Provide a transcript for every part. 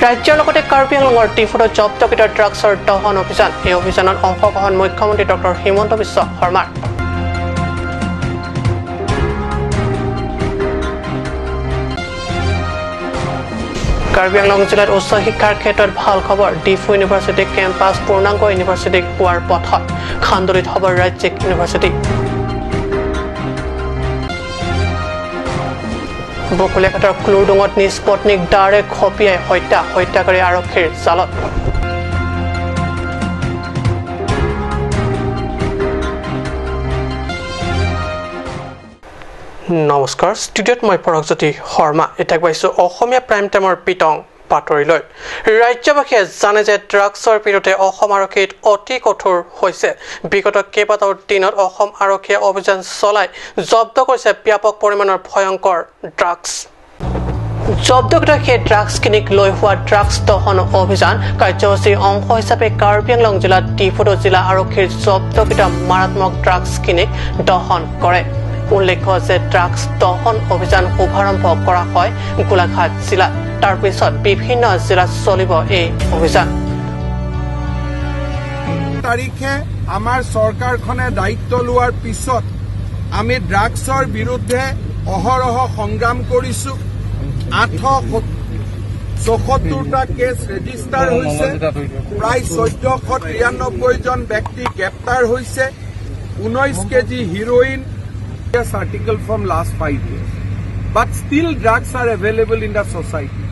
ৰাজ্যৰ লগতে কাৰ্বি আংলঙৰ টিফুটত জব্দকৃত ড্ৰাগছৰ দহন অভিযান এই অভিযানত অংশগ্ৰহণ মুখ্যমন্ত্ৰী ডক্টৰ হিমন্ত বিশ্ব শৰ্মাৰ কাৰ্বি আংলং জিলাত উচ্চ শিক্ষাৰ ক্ষেত্ৰত ভাল খবৰ ডিফু ইউনিভাৰ্চিটি কেম্পাছ পূৰ্ণাংগ ইউনিভাৰ্চিটি হোৱাৰ পথত খান্দলিত হ'ব ৰাজ্যিক ইউনিভাৰ্চিটি বকুলীয়াঘাটৰ ক্লুৰডুঙত নিজ পত্নীক দাৰে খপিয়াই হত্যাকাৰী আৰক্ষীৰ জালত নমস্কাৰ ষ্টুডিঅ'ত মই পৰকজ্যোতি শৰ্মা এতিয়া পাইছোঁ অসমীয়া প্ৰাইম টাইমৰ পিটং বাতৰিলৈ ৰাজ্যবাসীয়ে জানে যে ড্ৰাগছৰ বিৰুদ্ধে অসম আৰক্ষীত অতি কঠোৰ হৈছে বিগত কেইবাটাও দিনত অসম আৰক্ষীয়ে অভিযান চলাই জব্দ কৰিছে ব্যাপক পৰিমাণৰ ভয়ংকৰ ড্ৰাগছ জব্দকৃত সেই ড্ৰাগছখিনিক লৈ হোৱা ড্ৰাগছ দহন অভিযান কাৰ্যসূচীৰ অংশ হিচাপে কাৰ্বি আংলং জিলাত ডিফুটো জিলা আৰক্ষীৰ জব্দকৃত মাৰাত্মক ড্ৰাগছখিনিক দহন কৰে উল্লেখ্য যে ড্ৰাগছ দহন অভিযান শুভাৰম্ভ কৰা হয় গোলাঘাট জিলাত তাৰ পিছত বিভিন্ন জিলাত চলিব এই অভিযান তাৰিখে আমাৰ চৰকাৰখনে দায়িত্ব লোৱাৰ পিছত আমি ড্ৰাগছৰ বিৰুদ্ধে অহৰহ সংগ্ৰাম কৰিছো 874টা কেছ ৰেজিষ্টাৰ হৈছে প্ৰায় 1493 জন ব্যক্তি গ্ৰেপ্তাৰ হৈছে 19 KG heroine article from last 5 years but still drugs are available in the society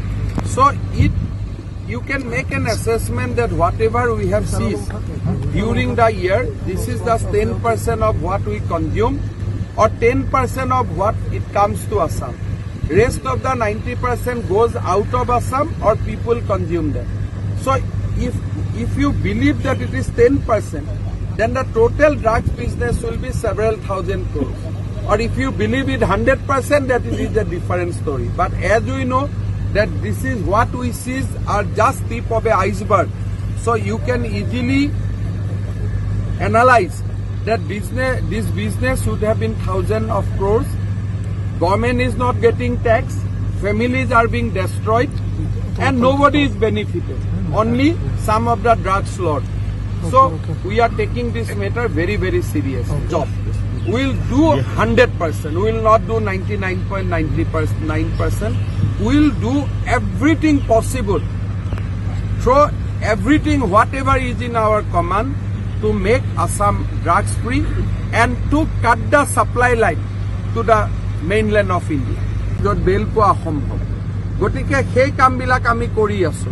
so you can make an assessment that whatever we have seized during the year this is just 10% of what we consume or 10% of what it comes to Assam rest of the 90% goes out of Assam or people consume them so if you believe that it is 10% then the total drugs business will be several thousand crores or if you believe it 100% that it is a different story but as we know that this is what we see are just tip of a iceberg so you can easily analyze that this business should have been thousands of crores government is not getting tax families are being destroyed and nobody is benefited only some of the drugs lords so we are taking this matter very very serious job we'll do 100%. We'll not do 99.99%. We'll do everything possible. Throw everything, whatever is in our command, to make Assam drugs free and to cut the supply line to the mainland of India. Jot bail poa সম্ভৱ গতিকে সেই কামবিলাক আমি কৰি আছো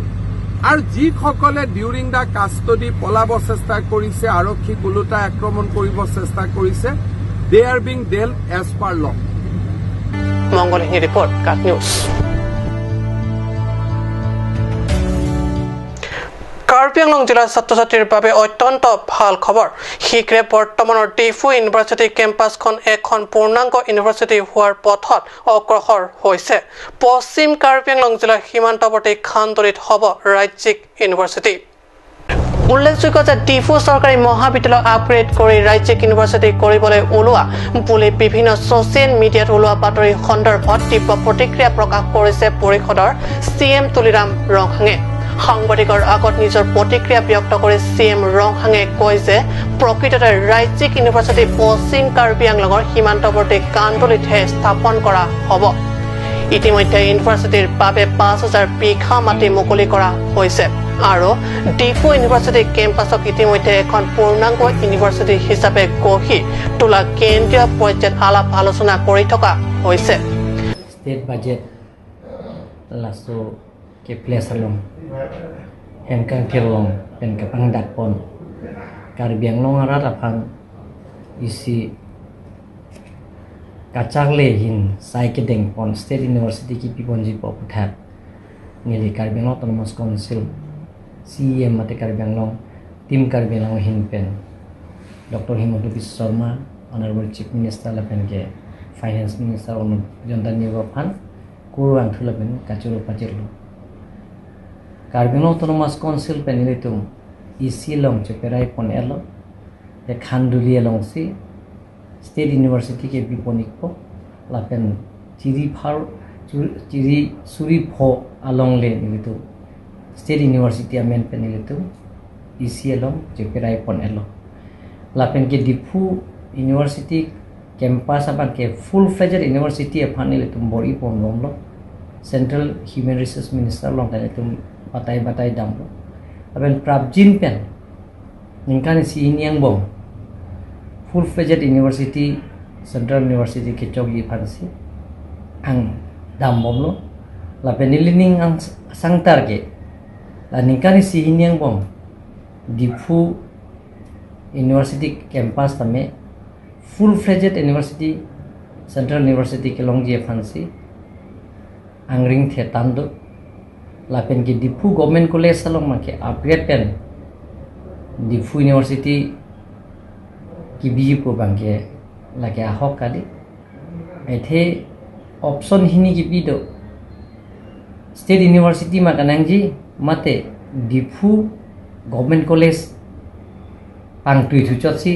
আৰু যিসকলে during the custody পলাব চেষ্টা কৰিছে আৰক্ষীক ওলোটা আক্ৰমণ কৰিব চেষ্টা কৰিছে they are being dealt as per law. Mongolini report, Cat News. Karbi Anglong জিলাৰ ছাত্ৰ-ছাত্ৰীৰ বাবে অত্যন্ত ভাল খবৰ শীঘ্ৰে বৰ্তমানৰ ডিফু ইউনিভাৰ্চিটি কেম্পাছখন এখন পূৰ্ণাংগ ইউনিভাৰ্চিটি হোৱাৰ পথত অগ্ৰসৰ হৈছে পশ্চিম কাৰ্বি আংলং জিলাৰ সীমান্তৱৰ্তী খান্দলিত হ'ব ৰাজ্যিক ইউনিভাৰ্চিটি উল্লেখযোগ্য যে ডিফু চৰকাৰী মহাবিদ্যালয় আপগ্ৰেড কৰি ৰাজ্যিক ইউনিভাৰ্চিটি কৰিবলৈ ওলোৱা বুলি বিভিন্ন ছচিয়েল মিডিয়াত ওলোৱা বাতৰি সন্দৰ্ভত তীব্ৰ প্ৰতিক্ৰিয়া প্ৰকাশ কৰিছে পৰিষদৰ CM তুলিৰাম ৰংহাঙে সাংবাদিকৰ আগত নিজৰ প্ৰতিক্ৰিয়া ব্যক্ত কৰি CM ৰংহাঙে কয় যে প্ৰকৃততে ৰাজ্যিক ইউনিভাৰ্চিটি পশ্চিম কাৰ্বি আংলঙৰ সীমান্তৱৰ্তী কান্দলিতহে স্থাপন কৰা হ'ব ইতিমধ্যে ইউনিভাৰ্চিটিৰ বাবে 5000 বিঘা মাটি মুকলি কৰা হৈছে আৰু ডিফু ইউনিভাৰ্চিটি কেম্পাছক ইতিমধ্যে এখন পূৰ্ণাংগ ইউনিভাৰ্চিটি হিচাপে গঢ়ি তোলা কেন্দ্ৰীয় পৰ্যায়ত আলাপ আলোচনা কৰি থকা হৈছে ষ্টেট বাজেট লাছো ke plesalong hengkang kelong pen kapang dakpon Karbi Anglong arat apang isi kacang lehin sai kedeng pon State University ki piponji poputhat ngeli Karbi Anglong Autonomous Council CM mate Karbi Anglong tim Karbi Anglong hinpen Dr. Himanta Biswa Sharma Honorable Chief Minister lapen ke Finance Minister on Jonta Niwafan kuruang thulapen kachuru pachirlo Karbi Anglong Autonomous Council penilitum isi long cheperai pon elo e khanduli long si State University ke biponikpo lapen chiri phar chiri suri pho along le nitu state university amen penil itu isi elong jeperai pon elo lapen ke dipu university campus apa ke full fledged university apanil itu bori pon lom lo central human resource minister long kan itu batai dam lo lapen prabjin pen ningkan si ini yang bom full fledged university central university ke chogi pansi ang dam bom lo lapen nilining ang sangtar ke la ningkan si ini yang bom dipu university campus tame full fledged university central university ke longji fancy angring the tando lapen ke dipu government college salong ma ke upgrade pen dipu university ki biji ko bangke lage ahok kali ethe option hini ki bido state university ma kanangji mate dipu government college pang tui thu chot si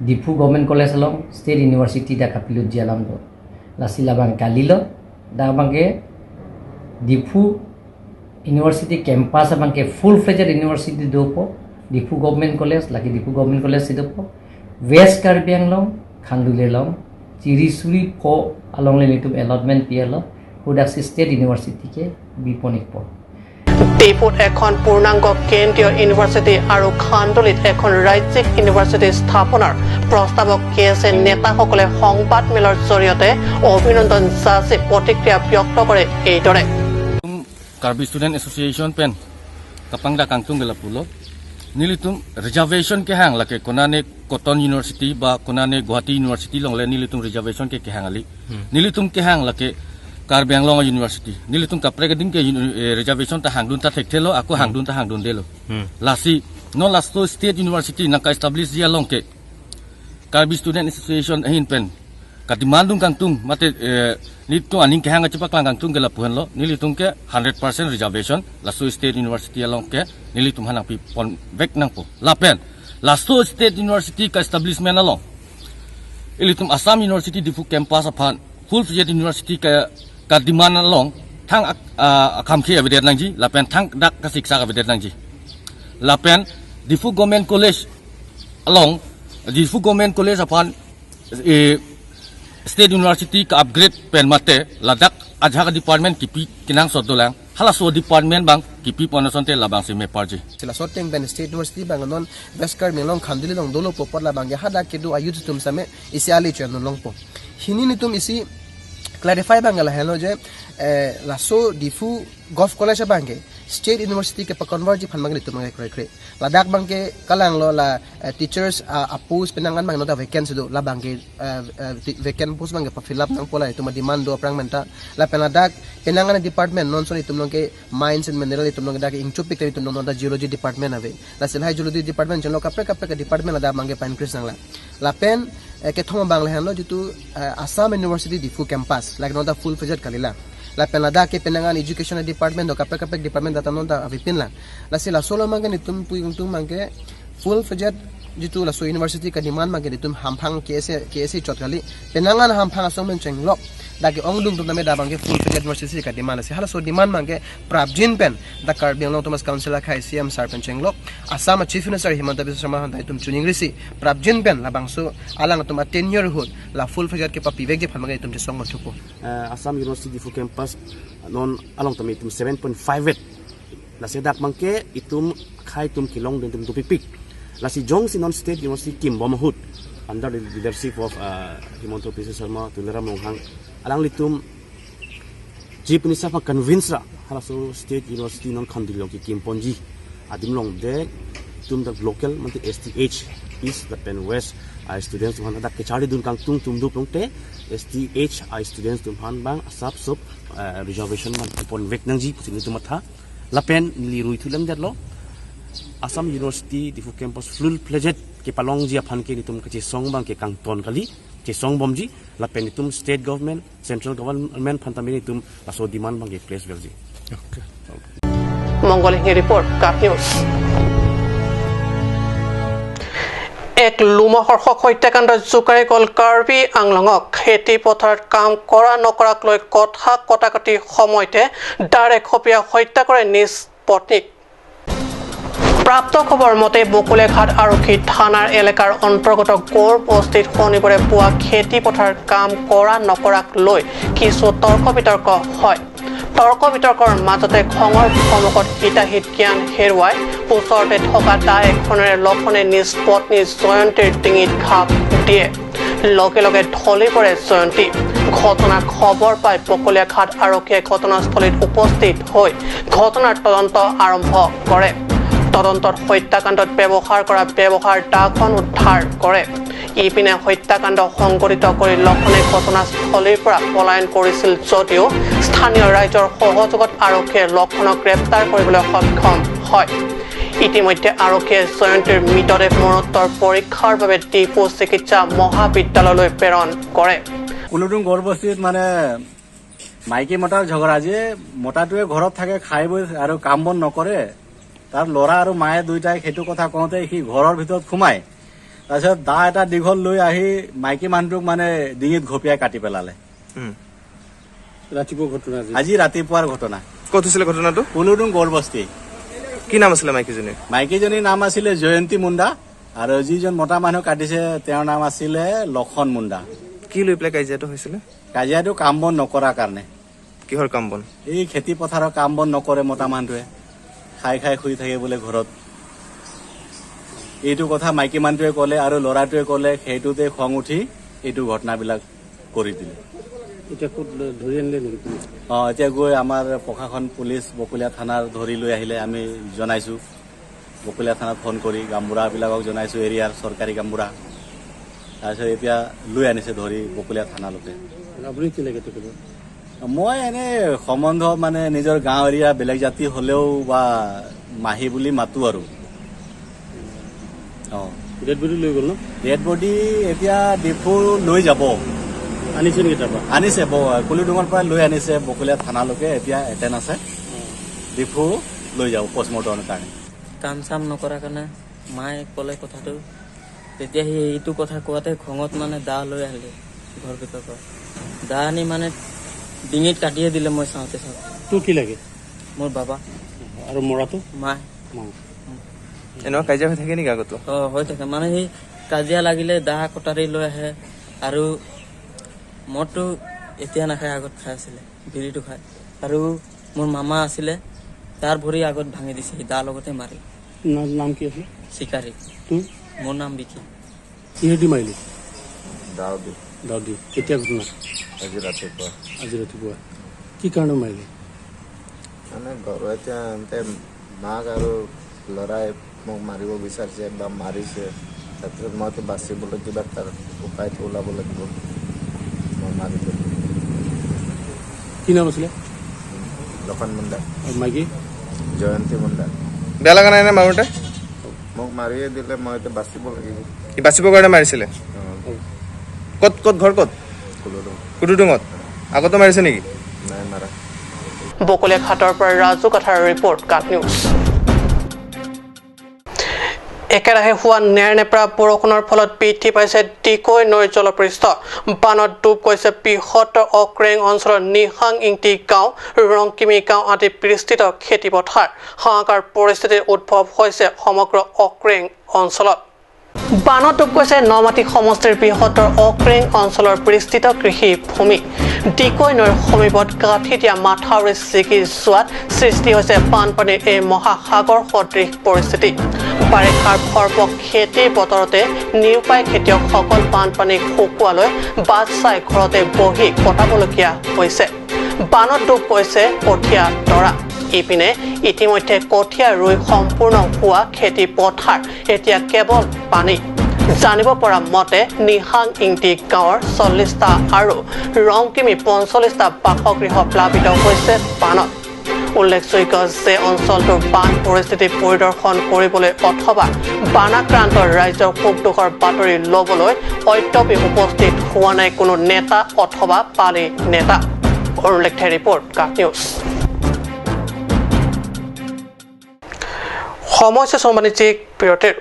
dipu government college along state university da kapilut jalam do la silabang kalilo da bangke dipu university campus bangke full fledged university do po dipu government college lagi dipu government college do po west karbi anglong khandule long chirisuri po along le nitum allotment pielo hudak state university ke biponik po ডিপুত এখন পূৰ্ণাংগ কেন্দ্ৰীয় university আৰু খান্দলিত এখন ৰাজ্যিক university স্থাপনৰ প্ৰস্তাৱক KSA নেতাসকলে সংবাদমেলৰ জৰিয়তে অভিনন্দন যাচি প্ৰতিক্ৰিয়া ব্যক্ত কৰে এইদৰে কাৰ্বি ষ্টুডেণ্ট এছ'চিয়েশ্যন পেন কাপাংদা কাংতুং গেলাপুলো নিলিতুম ৰিজাৰ্ভেশ্যন কে হাং লাকে কোনানে কটন ইউনিভাৰ্চিটি বা কোনানে গুৱাহাটী ইউনিভাৰ্চিটি লংলে নিলিতুম ৰিজাৰ্ভেশ্যন কে হাঙালি নিলিতুম কে হাং লাকে Karbi Anglong University. Nilitung kapregading ke reservation ta hangdun ta thekthelo aku hangdun ta hangdun delo. Lasi no lasto state university naka establish dia long ke. Karbi Student Association hin pen. Katimandung kangtung mate nitu aning ke hanga cepak lang kangtung gela puhan lo. Nilitung ke 100% reservation lasto state university long ke nilitung hanang pi pon vek nang po. Lapen lasto state university ka establishment along. Ilitum Assam University di fu campus apan full fledged university ka Kadiman long thang akamki abidet langji lapen thang dak kasiksa abidet langji lapen difu government college along difu government college upon state university ka upgrade pen mate ladak ajha department kipi kinang sodolang halaso department bang kipi ponasonte labang se me parji sila soteng ben state university bang non beskar melong khandili long dolo popor labang ya hada kedu ayut tum same isi ali chen long po hini ni tum isi clarify bangala hello je laso difu golf college bange state university ke pa convert ji phanmang nitum ngai kre ladak bangke kalang lo la teachers apus penangan bang nota vacancy do la bangke vacant post bangke pa fill up nang pola itu demand do aprang menta la penadak penangan department non so itum ke mines and mineral itum nong dak ingchupik itum nong da geology department ave la selhai geology department jelo kapre kapre department la bangke pa increase nang la pen ke thoma bangla hanlo jitu Assam University difu campus like nota full fledged kalila la penada ke penangan education department do kapek department data nonta avipin la sila solo mangan itum puing mangke full fledged jitu la so university ka demand mangan itum hamphang kese chotkali penangan hamphang asongmen chenglok dagi ongdung tum name da bangke full fledged university ka demand ase hala so demand mangke prabjin pen da Karbi Anglong Thomas council khai CM Sarpan chenglok Assam chief minister Himanta Biswa Sharma han itum chuning risi prabjin pen la bangso alang tum 10 year hut la full fledged ke pa pivek je phamage itum song mathupo Assam University fu campus non along tam itum 7.58 la sedak mangke itum khai tum kilong den tum tupipik la si jong si non state university kim bomahut under the leadership of Himanta Biswa Sharma Tulera Monghang alang litum chief minister fa convince ra halaso state university non khandilong ki kim ponji adim long de tum the local manti STH is the pen west students wan adak ke chari dun kang tung tum du pongte STH students tum han bang asap sub reservation man pon vek nangji pusin tu matha lapen li rui thulam jarlo Assam University difu campus full fledged ke palong ji aphan ke nitum ke song bang ke kang ton kali ke song bomji lapen nitum state government central government phantamini tum aso demand bang ke place velji okay Mongol report Cut News এক লোমহৰ্ষক হত্যাকাণ্ডত জোকাৰি গ'ল কাৰ্বি আংলঙক খেতি পথাৰত কাম কৰা নকৰাক লৈ কথা কটাকটি সময়তে ডাৰে খপিয়া হত্যা কৰে নিজ পত্নীক প্ৰাপ্ত খবৰ মতে বকুলেঘাট আৰক্ষী থানাৰ এলেকাৰ অন্তৰ্গত গৌৰ বস্তিত শনিবাৰে পুৱা খেতি পথাৰত কাম কৰা নকৰাক লৈ কিছু তৰ্ক বিতৰ্ক হয় তৰ্ক বিতৰ্কৰ মাজতে খঙৰ সন্মুখত হিতাহিত জ্ঞান হেৰুৱাই ওচৰতে থকা দা এখনেৰে লক্ষণে নিজ পত্নী জয়ন্তীৰ ডিঙিত ঘাপ দিয়ে লগে লগে ঢলি পৰে জয়ন্তী ঘটনাৰ খবৰ পাই বকুলেঘাট আৰক্ষীয়ে ঘটনাস্থলীত উপস্থিত হৈ ঘটনাৰ তদন্ত আৰম্ভ কৰে তদন্তত হত্যাকাণ্ডত ব্যৱহাৰ কৰা ব্যৱহাৰ দাখন উদ্ধাৰ কৰে ইপিনে হত্যাকাণ্ড সংঘটিত কৰি লক্ষণে ঘটনাস্থলীৰ পৰা পলায়ন কৰিছিল যদিও স্থানীয় ৰাইজৰ সহযোগত আৰক্ষীয়ে লক্ষণক গ্ৰেপ্তাৰ কৰিবলৈ সক্ষম হয় ইতিমধ্যে আৰক্ষীয়ে জয়ন্তীৰ মৃতদেহ মৰণোত্তৰ পৰীক্ষাৰ বাবে ডিপু চিকিৎসা মহাবিদ্যালয়লৈ প্ৰেৰণ কৰে কুলুটুং গড়বস্তিত মানে মাইকী মতাৰ ঝগড়া যে মতাটোৱে ঘৰত থাকে খাই বৈ আৰু কাম বন নকৰে তাৰ ল'ৰা আৰু মায়ে দুইটাই সেইটো কথা কওঁতে সি ঘৰৰ ভিতৰত সোমাই তাৰপিছত দা এটা দীঘল লৈ আহি মাইকী মানুহটোক মানে ডিঙিত ঘপিয়াই কাটি পেলালে ৰাতিপুৱা ঘটনা আজি ৰাতিপুৱাৰ ঘটনা ক'ত হৈছিলে ঘটনাটো কুলুটুং গড়বস্তি কি নাম আছিলে মাইকীজনী মাইকীজনীৰ নাম আছিলে জয়ন্তী মুণ্ডা আৰু যিজন মতা মানুহ কাটিছে তেওঁৰ নাম আছিলে লক্ষণ মুণ্ডা কি লৈ পেলাই কাজিয়াটো হৈছিলে কাজিয়াটো কাম বন নকৰাৰ কাৰণে কিহৰ কাম বন এই খেতি পথাৰৰ কাম বন নকৰে মতা মানুহটোৱে খাই খাই শুই থাকে বোলে ঘৰত এইটো কথা মাইকী মানুহটোৱে ক'লে আৰু ল'ৰাটোৱে ক'লে সেইটোতে খং উঠি এইটো ঘটনাবিলাক কৰি দিলে এতিয়া ক'ত ধৰি আনিলে নেকি এতিয়া গৈ আমাৰ প্ৰশাসন পুলিচ বকুলীয়া থানাৰ ধৰি লৈ আহিলে আমি জনাইছোঁ বকুলীয়া থানাত ফোন কৰি গামবুঢ়াবিলাকক জনাইছোঁ এৰিয়াৰ চৰকাৰী গামবুঢ়া তাৰপিছত এতিয়া লৈ আনিছে ধৰি বকুলীয়া থানালৈকে আপুনি কি লাগে তেখেতক মই এনে সম্বন্ধ মানে নিজৰ গাঁও এৰিয়া বেলেগ জাতি হ'লেও বা মাহী বুলি মাতো আৰু ডেড বডি লৈ গ'ল ন ডেড বডি এতিয়া ডিপু লৈ যাব আনিছে নেকি তাৰপৰা আনিছে কুলিডুঙৰ পৰা লৈ আনিছে বকুলীয়া থানালৈকে এতিয়া এটেণ্ড আছে ডিপু লৈ যাব পষ্টমৰ্টমৰ কাৰণে কাম চাম নকৰাৰ কাৰণে মায়ে ক'লে কথাটো তেতিয়া সি এইটো কথা কোৱাতে খঙত মানে দা লৈ আহিলে ঘৰ ভিতৰৰ পৰা দা আনি মানে ডিঙিত কাটিয়ে দিলে মই চাওঁতে তোৰ কি লাগে মোৰ বাবা আৰু মৰাটো মায়ে এনেকুৱা কাজিয়া হৈ থাকে নেকি আগতো হৈ থাকে মানে সি কাজিয়া লাগিলে দা কটাৰী লৈ আহে আৰু মদটো এতিয়া নাখায় আগত খাই আছিলে বিৰিটো খায় আৰু মোৰ মামা আছিলে তাৰ ভৰি আগত ভাঙি দিছে সি দাৰ লগতে মাৰি নাম কি আছিল চিকাৰী তোৰ মোৰ নাম বিকি কিহেদি মাৰিলি দাউদি দাউদি কেতিয়া ঘটনা আজি ৰাতিপুৱা কি কাৰণে মাৰিলি মানে ঘৰতে এনতে মাক আৰু ল'ৰাই মোক মাৰিব বিচাৰিছে বা মাৰিছে তাৰপিছত মইতো বাচিবলৈ কিবা তাৰ উপায়টো ওলাব লাগিব মই মাৰি দিলোঁ কি নাম আছিলে লক্ষণ মুণ্ডা আৰু মাইকী জয়ন্তী মুণ্ডা বেয়া লগা নাই নে মাৰোঁতে মোক মাৰিয়ে দিলে মই এতিয়া বাচিব লাগিব কি বাচিবৰ কাৰণে মাৰিছিলে ক'ত ক'ত ঘৰ ক'ত কুটুডুঙত আগতো মাৰিছে নেকি নাই মাৰা বকুলেঘাটৰ পৰা ৰাজু কথাৰ ৰিপৰ্ট কাট নিউজ একেৰাহে হোৱা নেৰনেপেৰা বৰষুণৰ ফলত বৃদ্ধি পাইছে ডিকৈ নৈৰ জলপৃষ্ঠ বানত ডুব গৈছে বৃহত্তৰ অক্ৰেং অঞ্চলৰ নিহাং ইংটি গাঁও ৰংকিমি গাঁও আদি বিস্তৃত খেতিপথাৰ হাহাকাৰ পৰিস্থিতিৰ উদ্ভৱ হৈছে সমগ্ৰ অক্ৰেং অঞ্চলত বানত ডুব গৈছে নমাটি সমষ্টিৰ বৃহত্তৰ অক্ৰেং অঞ্চলৰ বিস্তৃত কৃষি ভূমি ডিকৈ নৈৰ সমীপত গাঁঠি দিয়া মাথাউৰি ছিগি যোৱাত সৃষ্টি হৈছে বানপানীৰ এই মহাসাগৰ সদৃশ পৰিস্থিতি বাৰিষাৰ ভৰপক খেতিৰ বতৰতে নিৰুপায় খেতিয়কসকল বানপানী শুকুৱালৈ বাট চাই ঘৰতে বহি কটাবলগীয়া হৈছে বানত ডুব গৈছে কঠীয়া তৰা ইপিনে ইতিমধ্যে কঠীয়া ৰুই সম্পূৰ্ণ হোৱা খেতি পথাৰ এতিয়া কেৱল পানী জানিব পৰা মতে নিহাং ইংটি গাঁৱৰ 40টা আৰু ৰংকিমি 45টা বাসগৃহ প্লাবিত হৈছে বানত উল্লেখযোগ্য যে অঞ্চলটোৰ বান পৰিস্থিতি পৰিদৰ্শন কৰিবলৈ অথবা বানাক্ৰান্ত ৰাইজৰ সুখ দুখৰ বাতৰি ল'বলৈ অত্যপি উপস্থিত হোৱা নাই কোনো নেতা অথবা পালি নেতা উল্লেখ্য ৰিপৰ্ট কাট নিউজ সমস্যা সম্বন্ধিত বিৰতিৰ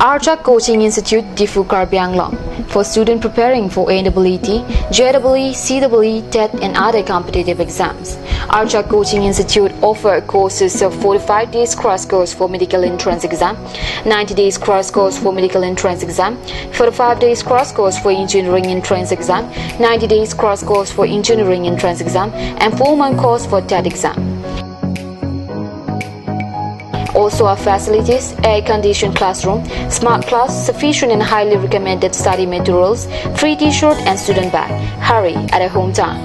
Archa Coaching Institute, Difu Karbi Anglong, for students preparing for AEE, JEE, CEE, TET and other competitive exams. Archa Coaching Institute offer courses of 45 days crash course for medical entrance exam, 90 days crash course for medical entrance exam, 45 days crash course for engineering entrance exam, 90 days crash course for engineering entrance exam, and 4-month course for TET exam. Also our facilities, air-conditioned classroom, smart class, sufficient and highly recommended study materials, free t-shirt and student bag. Hurry at a hometown.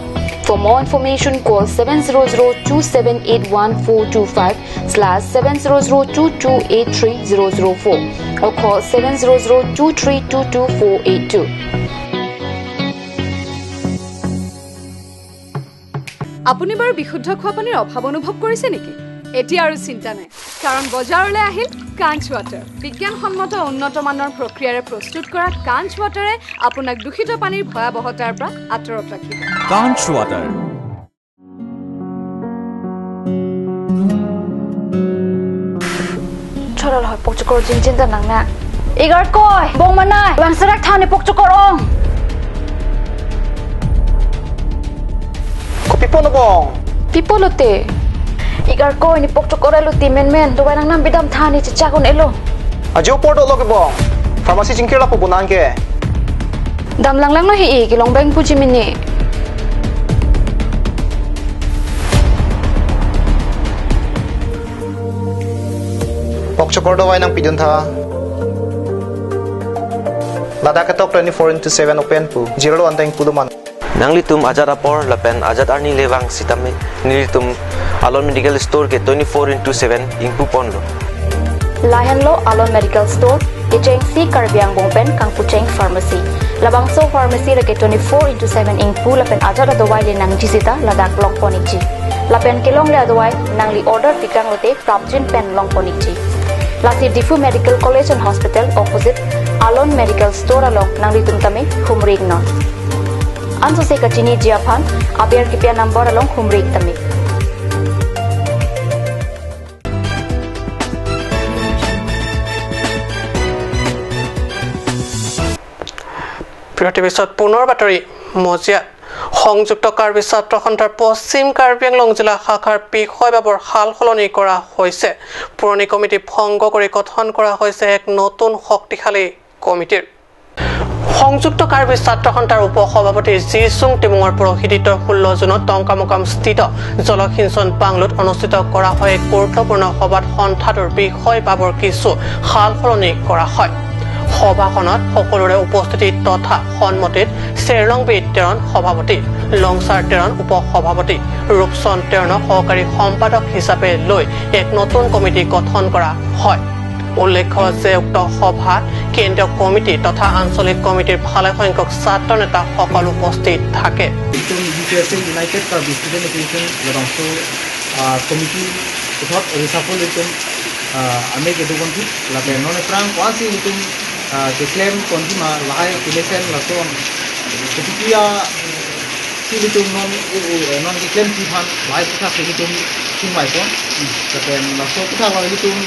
For more information, call 700-2781425/700-2283-004 or call 700-2322482. আপুনি বাৰু বিশুদ্ধ খোৱা পানীৰ অভাৱ অনুভৱ কৰিছে নেকি? এতিয়া আৰু চিন্তা নাই, কাৰণ বজাৰলৈ আহিল কাঞ্চ ৱাটাৰ। বিজ্ঞানসন্মত উন্নত মানৰ প্ৰক্ৰিয়াৰে প্ৰস্তুত কৰা কাঞ্চ ৱাটাৰে আপোনাক দূষিত পানীৰ ভয়াৱহতাৰ পৰা আঁতৰত ৰাখিব। কাঞ্চ water. Choral hoy pokchukor jinjin ta nangna. Igar koi bong manai wangsarak thane pokchukor ong. Ko pipo no bong. Pipo lote. Igar koi ni pokchukor luti men do nang nam bidam thani chichakon elo. Ajo porto lo ke bong. Pharmacy jingkir la po bunan ke. Dam lang no hi ki long bang puji mini. Pokchokor dawai nang pidun tha. Lada ketok 24/7 open pu. Jiro anteng puduman. Nanglitum ajat apor lapen ajat arni lewang sitame nilitum Alon Medical Store ke 24/7 ingpu ponlo. Lahan lo Alon Medical Store, Icheng si Karbiang Bongpen Kang Pucheng Pharmacy. Labang so pharmacy ke 24/7 ingpu lapen ajat adawai le nang jisita ladak long ponichi. Lapen kelong le adawai nang li order pikang lote prapjin pen long ponichi. Lasi Difu Medical College and Hospital opposite Alon Medical Store along nang litum tame humrig non. Anso se kachini jiapan abiar kipia number along humrig tame. প্ৰতিবেশত পুনৰ বাতৰি মজিয়াত সংযুক্ত কাৰ্বি ছাত্ৰ সন্থাৰ পশ্চিম কাৰ্বি আংলং জিলা শাখাৰ বিষয়বাবৰ হাল সলনি কৰা হৈছে। পুৰণি কমিটি ভংগ কৰি গঠন কৰা হৈছে এক নতুন শক্তিশালী কমিটিৰ। সংযুক্ত কাৰ্বি ছাত্ৰ সন্থাৰ উপ সভাপতি জিচুং টিমুঙৰ পৰহিদিত 16 জুনত টংকামকাম স্থিত জলসিঞ্চন বাংলোত অনুষ্ঠিত কৰা হয় এক গুৰুত্বপূৰ্ণ সভাত সন্থাটোৰ বিষয়বাবৰ কিছু হাল সলনি কৰা হয়। সভাখনত সকলোৰে উপস্থিতিত তথা সন্মতিত চেৰলং বিতেৰণ সভাপতি, লংচাৰ তেৰণ উপ সভাপতি, ৰূপচন তেৰণক সহকাৰী সম্পাদক হিচাপে লৈ এক নতুন কমিটি গঠন কৰা হয়। উল্লেখ্য যে উক্ত সভাত কেন্দ্ৰীয় কমিটি তথা আঞ্চলিক কমিটিৰ ভালেসংখ্যক ছাত্ৰ নেতা সকলো উপস্থিত থাকে। United Karbi Student Association Ladangso Committee uthot reshuffle itum ame ke dogon thi labe non prang kwasi itum ke claim konti ma lahai election lason ketika itum non claim thi phan lahai kutha se itum singmai ko labe laso kutha la itum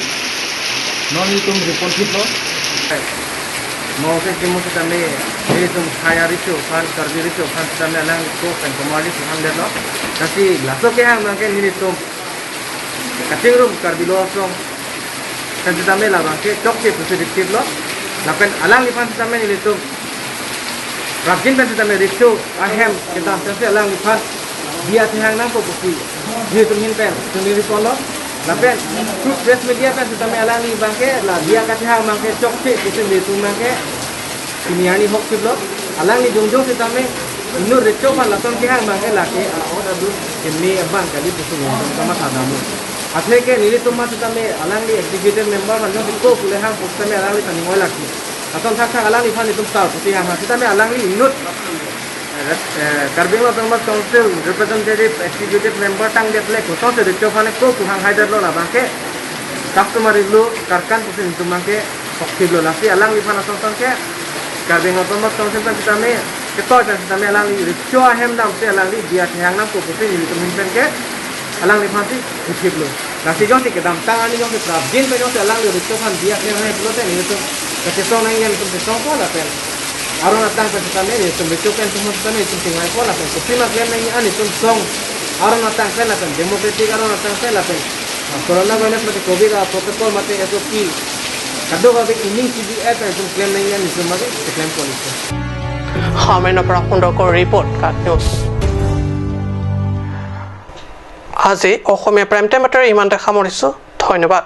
non itum report thi lo mau ke kemo tame itum khaya richo fan karbi richo fan tame alang ko kan komali han le lo kasi laso ke hang ke ni itum kating room karbi lo from kan tame la ke tok ke positive lo lapen alang ifan tame ni itum rapin kan tame richo ahem kita tase alang ifan dia thang nang ko pusi dia tum hin pen tum ni polo lapen through press media kan tame alang ni bangke la dia ka thang mangke chok ke pusi ni tum mangke kiniani hok kiblo alang ni jongjong tame inur richo pan laton ke hang mangke la ke or adu kemi aban kali pusi ni sama sadamu athe ke nili tumma tame alang ni executive member man jo ko kule hang post tame alang ni tani ngoi lakki aton thak thak alang ni fan itum tar pusi hang tame alang ni inut Karbing Autonomous Council representative executive member tang dia plek ko se richo fan ko ku hang haidar lo la bangke customer ilu karkan pusi itum mangke sokti lo lasi alang ni fan aton ke Karbing Autonomous Council kan tame keto kan tame alang ni richo ahem dam se alang ni dia hang nam ko pusi ni itum hin ke alang ni phanti uthib lo nasi jong ti ke dam tang ani jong ti prab jin pe jong ti alang ni richo fan dia ke hai lo te ni to Ketisong nang yan tum tisong ko la pen. Aron atang pa kita meri tum betu pen tum tum tum tingai ko la pen. Suprema claim nang ani tum song aron atang pen la pen. Democratic aron atang pen la pen. Corona virus mate covid a protocol mate SOP. Kado ba be ining TV at tum claim nang yan tum mate claim policy. Hamen পৰা সুন্দৰকৰ report কাট news আজি অসমীয়া prime time বাতৰি ইমানতে সামৰিছোঁ ধন্যবাদ